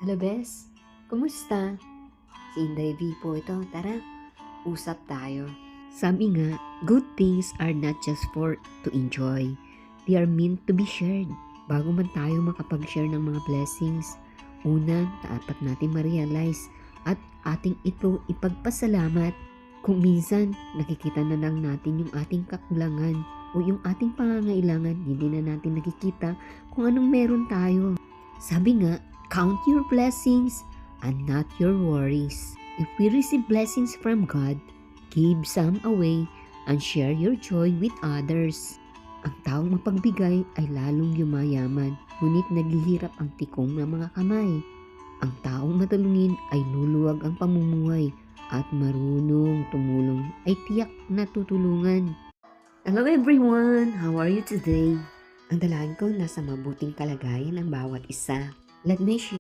Hello, Bes. Kumusta? Si Inday V po ito. Tara, usap tayo. Sabi nga, good things are not just for to enjoy. They are meant to be shared. Bago man tayo makapag-share ng mga blessings, una, dapat natin ma-realize at ating ito ipagpasalamat. Kung minsan, nakikita na lang natin yung ating kakulangan o yung ating pangangailangan, hindi na natin nakikita kung anong meron tayo. Sabi nga, count your blessings and not your worries. If we receive blessings from God, give some away and share your joy with others. Ang taong mapagbigay ay lalong yumayaman, ngunit naghihirap ang tikong ng mga kamay. Ang taong matulungin ay luluwag ang pamumuhay at marunong tumulong ay tiyak na tutulungan. Hello everyone! How are you today? Ang dalangin ko nasa mabuting kalagayan ng bawat isa. Let me share